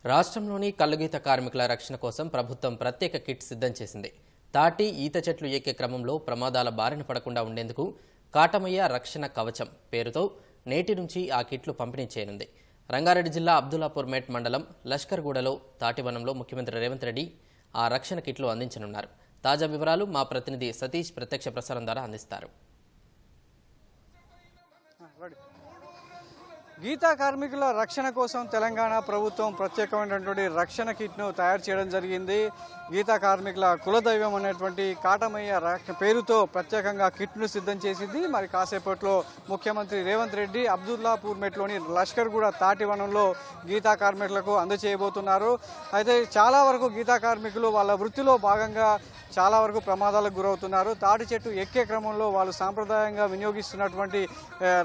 రాష్ట్రంలోని కల్లుగీత కార్మికుల రక్షణ కోసం ప్రభుత్వం ప్రత్యేక కిట్ సిద్ధం చేసింది. తాటి ఈత చెట్లు ఎక్కే క్రమంలో ప్రమాదాల బారిన పడకుండా ఉండేందుకు కాటమయ్య రక్షణ కవచం పేరుతో నేటి నుంచి ఆ కిట్లు పంపిణీ చేయనుంది. రంగారెడ్డి జిల్లా అబ్దుల్లాపూర్ మేట్ మండలం లష్కర్గూడలో తాటివనంలో ముఖ్యమంత్రి రేవంత్ రెడ్డి ఆ రక్షణ కిట్లు అందించనున్నారు. తాజా వివరాలు మా ప్రతినిధి సతీష్ ప్రత్యక్ష ప్రసారం ద్వారా అందిస్తారు. గీతా కార్మికుల రక్షణ కోసం తెలంగాణ ప్రభుత్వం ప్రత్యేకమైనటువంటి రక్షణ కిట్ను తయారు చేయడం జరిగింది. గీతా కార్మికుల కులదైవం అనేటువంటి కాటమయ్య పేరుతో ప్రత్యేకంగా కిట్ను సిద్ధం చేసింది. మరి కాసేపట్లో ముఖ్యమంత్రి రేవంత్ రెడ్డి అబ్దుల్లాపూర్ మెట్లోని లష్కర్గూడ తాటివనంలో గీతా కార్మికులకు అందజేయబోతున్నారు. అయితే చాలా వరకు గీతా కార్మికులు వాళ్ళ వృత్తిలో భాగంగా చాలా వరకు ప్రమాదాలకు గురవుతున్నారు. తాటి చెట్టు ఎక్కే క్రమంలో వాళ్ళు సాంప్రదాయంగా వినియోగిస్తున్నటువంటి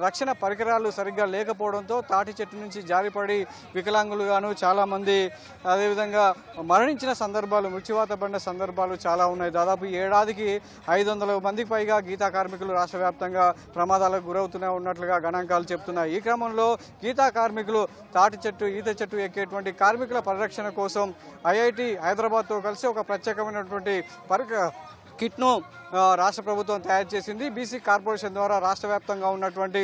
రక్షణ పరికరాలు సరిగ్గా లేకపోవడంతో తాటి చెట్టు నుంచి జారిపడి వికలాంగులుగాను చాలామంది అదేవిధంగా మరణించిన సందర్భాలు, మృత్యువాత పడిన సందర్భాలు చాలా ఉన్నాయి. దాదాపు ఏడాదికి 500 మందికి పైగా గీతా కార్మికులు రాష్ట్ర వ్యాప్తంగా ప్రమాదాలకు గురవుతూనే ఉన్నట్లుగా గణాంకాలు చెప్తున్నాయి. ఈ క్రమంలో గీతా కార్మికులు తాటి చెట్టు, ఈత చెట్టు ఎక్కేటువంటి కార్మికుల పరిరక్షణ కోసం ఐఐటి హైదరాబాద్తో కలిసి ఒక ప్రత్యేకమైనటువంటి కిట్ను రాష్ట్ర ప్రభుత్వం తయారు చేసింది. బీసీ కార్పొరేషన్ ద్వారా రాష్ట్ర వ్యాప్తంగా ఉన్నటువంటి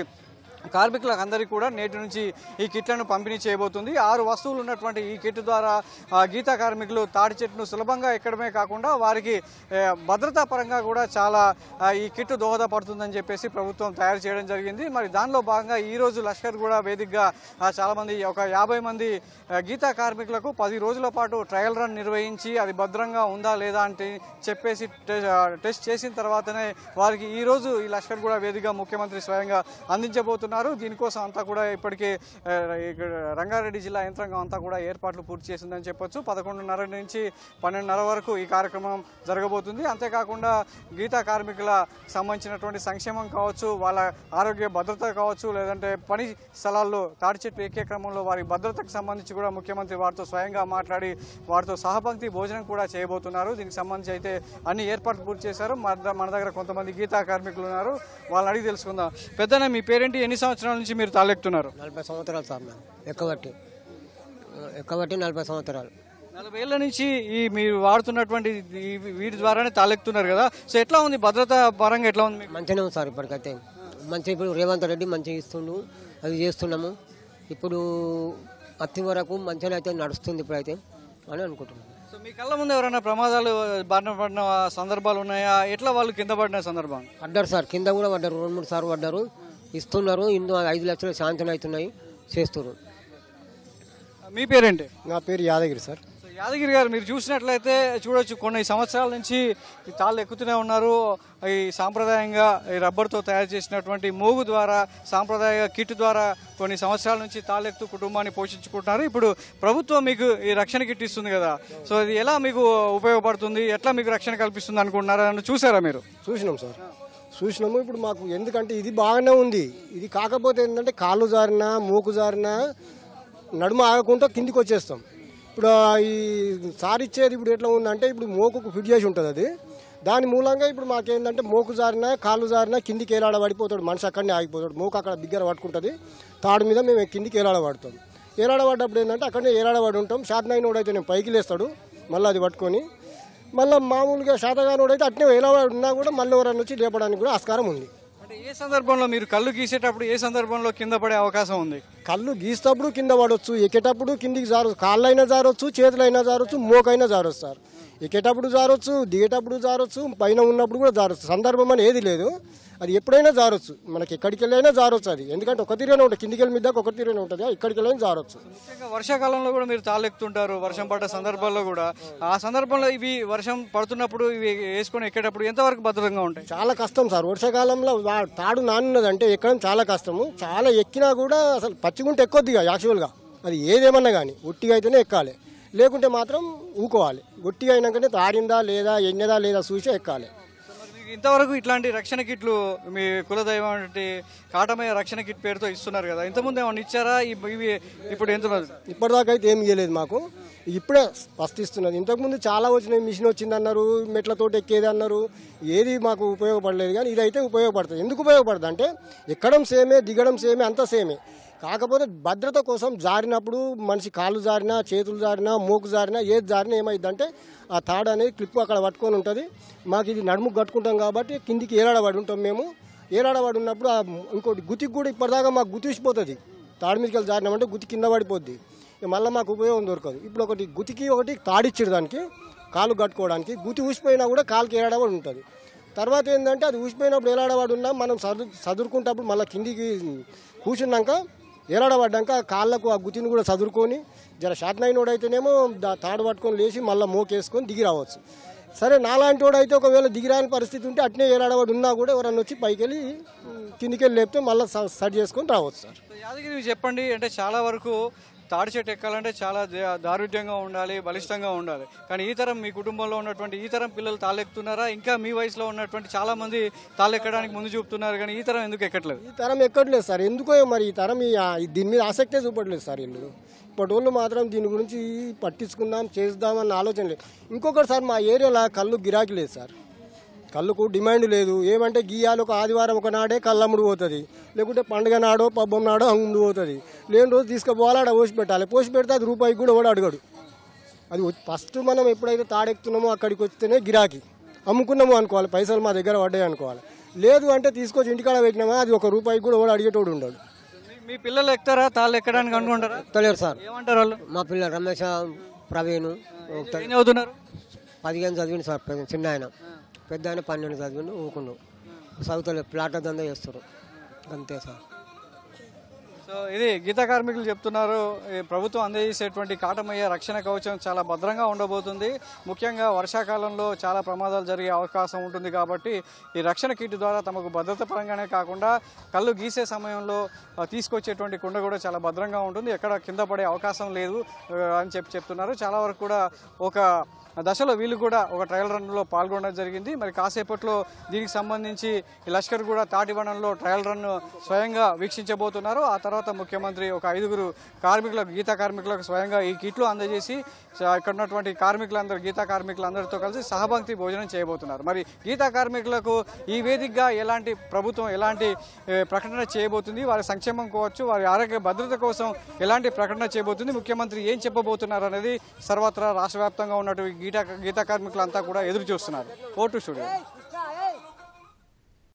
కార్మికులందరికీ కూడా నేటి నుంచి ఈ కిట్లను పంపిణీ చేయబోతుంది. 6 వస్తువులు ఉన్నటువంటి ఈ కిట్ ద్వారా గీతా కార్మికులు తాటి చెట్టును సులభంగా ఎక్కడమే కాకుండా వారికి భద్రతా పరంగా కూడా చాలా ఈ కిట్ దోహదపడుతుందని చెప్పేసి ప్రభుత్వం తయారు చేయడం జరిగింది. మరి దానిలో భాగంగా ఈరోజు లష్కర్గూడ వేదికగా చాలామంది ఒక 50 మంది గీతా కార్మికులకు 10 రోజుల పాటు ట్రయల్ రన్ నిర్వహించి అది భద్రంగా ఉందా లేదా అంటే చెప్పేసి టెస్ట్ చేసిన తర్వాతనే వారికి ఈరోజు ఈ లష్కర్గూడ వేదికగా ముఖ్యమంత్రి స్వయంగా అందించబోతున్నారు. దీనికోసం అంతా కూడా ఇప్పటికే రంగారెడ్డి జిల్లా యంత్రాంగం అంతా కూడా ఏర్పాట్లు పూర్తి చేసిందని చెప్పొచ్చు. 11:30 నుంచి 12:30 వరకు ఈ కార్యక్రమం జరగబోతుంది. అంతేకాకుండా గీతా కార్మికుల సంబంధించినటువంటి సంక్షేమం కావచ్చు, వాళ్ళ ఆరోగ్య భద్రత కావచ్చు, లేదంటే పని స్థలాల్లో తాటి చెట్టు ఎక్కే క్రమంలో వారి భద్రతకు సంబంధించి కూడా ముఖ్యమంత్రి వారితో స్వయంగా మాట్లాడి వారితో సహపంక్తి భోజనం కూడా చేయబోతున్నారు. దీనికి సంబంధించి అయితే అన్ని ఏర్పాట్లు పూర్తి చేశారు. మన దగ్గర కొంతమంది గీతా కార్మికులు ఉన్నారు, వాళ్ళని అడిగి తెలుసుకుందాం. పెద్దనే మీ పేరేంటి, ఎన్ని సంవత్సరాల నుంచి మీరు తాళెక్కుతున్నారు? 40 సంవత్సరాలు సార్. ఎక్కబట్టి 40 సంవత్సరాలు. 40 ఏళ్ల నుంచి ఈ మీరు వాడుతున్నటువంటి వీటి ద్వారానే తాళెక్కుతున్నారు కదా. సో ఎట్లా ఉంది భద్రత పరంగా, ఎట్లా ఉంది? మంచిగానే ఉంది సార్ ఇప్పటికైతే. మంచిగా ఇప్పుడు రేవంత్ రెడ్డి మంచిగా ఇస్తుండు, అది చేస్తున్నాము. ఇప్పుడు అత్తి వరకు మంచిగా అయితే నడుస్తుంది ఇప్పుడైతే అని అనుకుంటున్నాను. సో మీ కళ్ళ ముందు ఎవరైనా ప్రమాదాలు బారిన పడిన సందర్భాలు ఉన్నాయా? ఎట్లా వాళ్ళు కింద పడిన సందర్భం? పడ్డారు సార్, కింద కూడా పడ్డారు, 2-3 సార్లు పడ్డారు. ఇస్తున్నారు, 5 లక్షలు శాంక్షన్ అవుతున్నాయి, చేస్తున్నారు. మీ పేరేంటి? నా పేరు యాదగిరి సార్. యాదగిరి గారు, మీరు చూసినట్లయితే చూడొచ్చు కొన్ని సంవత్సరాల నుంచి ఈ తాళ్ళు ఎక్కుతూనే ఉన్నారు. ఈ సాంప్రదాయంగా ఈ రబ్బర్తో తయారు చేసినటువంటి మూగు ద్వారా, సాంప్రదాయ కిట్ ద్వారా కొన్ని సంవత్సరాల నుంచి తాళ్ళు ఎక్కుతూ కుటుంబాన్ని పోషించుకుంటున్నారు. ఇప్పుడు ప్రభుత్వం మీకు ఈ రక్షణ కిట్ ఇస్తుంది కదా, సో ఇది ఎలా మీకు ఉపయోగపడుతుంది, ఎట్లా మీకు రక్షణ కల్పిస్తుంది అనుకుంటున్నారా? చూసారా మీరు? చూసినాం సార్, చూసినాము. ఇప్పుడు మాకు ఎందుకంటే ఇది బాగానే ఉంది. ఇది కాకపోతే ఏంటంటే కాళ్ళు జారినా, మూకు జారినా నడుమ ఆగకుండా కిందికి వచ్చేస్తాం. ఇప్పుడు ఈ సారిచ్చేది ఇప్పుడు ఎట్లా ఉందంటే ఇప్పుడు మోకుకు ఫిట్ చేసి ఉంటుంది అది. దాని మూలంగా ఇప్పుడు మాకేంటంటే మోకు జారినా, కాళ్ళు జారినా కిందికి ఏలాడబడిపోతాడు మనిషి, అక్కడనే ఆగిపోతాడు. మోకు అక్కడ బిగ్గర పట్టుకుంటుంది, తాడు మీద మేము కిందికి ఏలాడబడతాం. ఏలాడబడ్డప్పుడు ఏంటంటే అక్కడనే ఏలాడబడి ఉంటాం. శాతనైనోడు అయితే నేను పైకి లేస్తాడు మళ్ళీ అది పట్టుకొని, మళ్ళీ మామూలుగా శాతగానోడు అయితే అట్నే ఎలా ఉన్నా కూడా మళ్ళీ ఎవరైనా వచ్చి లేపడానికి కూడా ఆస్కారం ఉంది. అంటే ఏ సందర్భంలో మీరు కళ్ళు గీసేటప్పుడు ఏ సందర్భంలో కింద పడే అవకాశం ఉంది? కళ్ళు గీసేటప్పుడు కింద పడవచ్చు, ఎక్కేటప్పుడు కిందికి జారొచ్చు, కాళ్ళైనా జారొచ్చు, చేతులైనా జారొచ్చు, మోకైనా జారొచ్చు సార్. ఎక్కేటప్పుడు జారొచ్చు, దిగేటప్పుడు జారొచ్చు, పైన ఉన్నప్పుడు కూడా జారొచ్చు. సందర్భం అని ఏది లేదు, అది ఎప్పుడైనా జారొచ్చు, మనకి ఎక్కడికి వెళ్ళైనా జారొచ్చు. అది ఎందుకంటే ఒక తీరేనే ఉంటుంది, కిందికి వెళ్ళి మీద ఒక తీరేనే ఉంటుంది, ఎక్కడికి వెళ్ళైనా జారొచ్చు. ముఖ్యంగా వర్షాకాలంలో కూడా మీరు తాళ్ళెక్కుతుంటారు, వర్షం పడ్డ సందర్భాల్లో కూడా. ఆ సందర్భంలో ఇవి వర్షం పడుతున్నప్పుడు ఇవి వేసుకొని ఎక్కేటప్పుడు ఎంతవరకు భద్రంగా ఉంటాయి? చాలా కష్టం సార్. వర్షాకాలంలో తాడు నానున్నదంటే ఎక్కడం చాలా కష్టము. చాలా ఎక్కినా కూడా అసలు పచ్చిగుంటే ఎక్కొద్దిగా యాక్చువల్గా, అది ఏదేమన్నా కానీ ఒట్టిగా అయితేనే ఎక్కాలి, లేకుంటే మాత్రం ఊకోవాలి. గట్టిగా అయినాకనే తాడిందా లేదా, ఎన్నదా లేదా చూసి ఎక్కాలి. ఇంతవరకు ఇట్లాంటి రక్షణ కిట్లు మీ కులదైవం కాటమయ్య రక్షణ కిట్ పేరుతో ఇస్తున్నారు కదా, ఇంతకుముందు ఏమన్నా ఇచ్చారా? ఇవి ఇప్పుడు ఎంత? ఇప్పటిదాకా అయితే ఏం ఇవ్వలేదు మాకు, ఇప్పుడే ఫస్ట్ ఇస్తున్నది. ఇంతకుముందు చాలా వచ్చినాయి, మిషన్ వచ్చింది అన్నారు, మెట్లతోటి ఎక్కేది అన్నారు, ఏది మాకు ఉపయోగపడలేదు. కానీ ఇదైతే ఉపయోగపడుతుంది. ఎందుకు ఉపయోగపడుతుంది అంటే ఎక్కడం సేమే, దిగడం సేమే, అంతా సేమే. కాకపోతే భద్రత కోసం జారినప్పుడు మనిషి కాళ్ళు జారినా, చేతులు జారినా, మోకు జారినా, ఏది జారినా ఏమైందంటే ఆ తాడు అనేది క్లిప్ అక్కడ పట్టుకొని ఉంటుంది. మాకు ఇది నడుముకు కట్టుకుంటాం కాబట్టి కిందికి ఏలాడబడి ఉంటాం మేము. ఏలాడబడి ఉన్నప్పుడు ఇంకోటి గుతికి కూడా ఇప్పటిదాకా మాకు గుతిసిపోతుంది. తాడు మీదకి వెళ్ళి జారినామంటే గుతి కింద పడిపోద్ది. మళ్ళీ మాకు ఉపయోగం దొరకదు. ఇప్పుడు ఒకటి గుతికి ఒకటి తాడిచ్చాడు దానికి కాలు కట్టుకోవడానికి. గుతి ఊసిపోయినా కూడా కాలుకి ఏలాడబడి ఉంటుంది. తర్వాత ఏంటంటే అది ఊసిపోయినప్పుడు ఏలాడబడి ఉన్నా మనం చదువుకుంటప్పుడు మళ్ళీ కిందికి కూర్చున్నాక ఏలాడబడ్డాక కాళ్ళకు ఆ గుతిని కూడా చదువుకొని జర షార్ట్నైనోడు అయితేనేమో తాడు పట్టుకొని లేచి మళ్ళీ మోకేసుకొని దిగి రావచ్చు. సరే నాలాంటి వాడు అయితే ఒకవేళ దిగిరాని పరిస్థితి ఉంటే అట్నే ఏలాడబడి ఉన్నా కూడా ఎవరన్నా వచ్చి పైకి వెళ్ళి కిందికి వెళ్ళి లేపితే మళ్ళీ సెట్ చేసుకొని రావచ్చు సార్. యాదగిరి చెప్పండి, అంటే చాలా వరకు తాడి చెట్టు ఎక్కాలంటే చాలా దారుఢ్యంగా ఉండాలి, బలిష్టంగా ఉండాలి. కానీ ఈ తరం మీ కుటుంబంలో ఉన్నటువంటి ఈ తరం పిల్లలు తాళ్ళెక్కుతున్నారా? ఇంకా మీ వయసులో ఉన్నటువంటి చాలా మంది తాళ్ళెక్కడానికి ముందు చూపుతున్నారు, కానీ ఈ తరం ఎందుకు ఎక్కట్లేదు? ఈ తరం ఎక్కట్లేదు సార్. ఎందుకో మరి ఈ తరం దీని మీద ఆసక్తే చూపట్లేదు సార్. వీళ్ళు ఇప్పటి వాళ్ళు మాత్రం దీని గురించి పట్టించుకుందాం చేద్దామన్న ఆలోచన లేదు. ఇంకొకటి సార్, మా ఏరియాలో కళ్ళు గిరాకీ లేదు సార్. కళ్ళుకు డిమాండ్ లేదు. ఏమంటే గీయాలు ఒక ఆదివారం ఒక నాడే కళ్ళు అమ్ముడు పోతుంది, లేకుంటే పండుగ నాడో పబ్బం నాడో అమ్ముడు పోతుంది. లేని రోజు తీసుకుపోవాలి, ఆడ పోసి పెట్టాలి. పోసి పెడితే అది రూపాయికి కూడా ఎవడు అడగడు. అది ఫస్ట్ మనం ఎప్పుడైతే తాడెక్కుతున్నామో అక్కడికి వస్తేనే గిరాకీ. అమ్ముకున్నాము అనుకోవాలి, పైసలు మా దగ్గర పడ్డాయి అనుకోవాలి. లేదు అంటే తీసుకొచ్చి ఇంటికాడ పెట్టినామా అది ఒక రూపాయికి కూడా ఎవడు అడిగేటోడు ఉండడు. మీ పిల్లలు ఎక్కుతారా తాళ్ళు ఎక్కడానికి అనుకుంటారా? తెలియదు సార్. ఏమంటారు వాళ్ళు? మా పిల్లలు రమేష్, ప్రవీణ్ ఏం చదువుతున్నారు? 15 చదివింది సార్. చిన్న ఆయన, పెద్ద ఆయన 12 చదివిండు. ఊరుకుండు చదువుతలేదు, ప్లాట్ల దందా చేస్తారు అంతే సార్. సో ఇది గీతా కార్మికులు చెప్తున్నారు. ఈ ప్రభుత్వం అందజేసేటువంటి కాటమయ్య రక్షణ కవచం చాలా భద్రంగా ఉండబోతుంది. ముఖ్యంగా వర్షాకాలంలో చాలా ప్రమాదాలు జరిగే అవకాశం ఉంటుంది కాబట్టి ఈ రక్షణ కిట్ ద్వారా తమకు భద్రత పరంగానే కాకుండా కళ్ళు గీసే సమయంలో తీసుకొచ్చేటువంటి కుండ కూడా చాలా భద్రంగా ఉంటుంది, ఎక్కడ కింద పడే అవకాశం లేదు అని చెప్తున్నారు. చాలా వరకు కూడా ఒక దశలో వీళ్ళు కూడా ఒక ట్రయల్ రన్లో పాల్గొనడం జరిగింది. మరి కాసేపట్లో దీనికి సంబంధించి లష్కర్ కూడా తాటివనంలో ట్రయల్ రన్ స్వయంగా వీక్షించబోతున్నారు. ఆ తర్వాత ముఖ్యమంత్రి ఒక 5 కార్మికులకు, గీతా కార్మికులకు స్వయంగా ఈ కిట్లు అందజేసి ఇక్కడ ఉన్నటువంటి గీతా కార్మికులందరితో కలిసి సహభంక్తి భోజనం చేయబోతున్నారు. మరి గీతా కార్మికులకు ఈ వేదికగా ప్రభుత్వం ఎలాంటి ప్రకటన చేయబోతుంది, వారి సంక్షేమం కావచ్చు, వారి ఆరోగ్య భద్రత కోసం ఎలాంటి ప్రకటన చేయబోతుంది, ముఖ్యమంత్రి ఏం చెప్పబోతున్నారు అనేది సర్వత్రా రాష్ట్ర వ్యాప్తంగా ఉన్నటువంటి గీతా కార్మికులంతా కూడా ఎదురు చూస్తున్నారు. 4 స్టూడియో.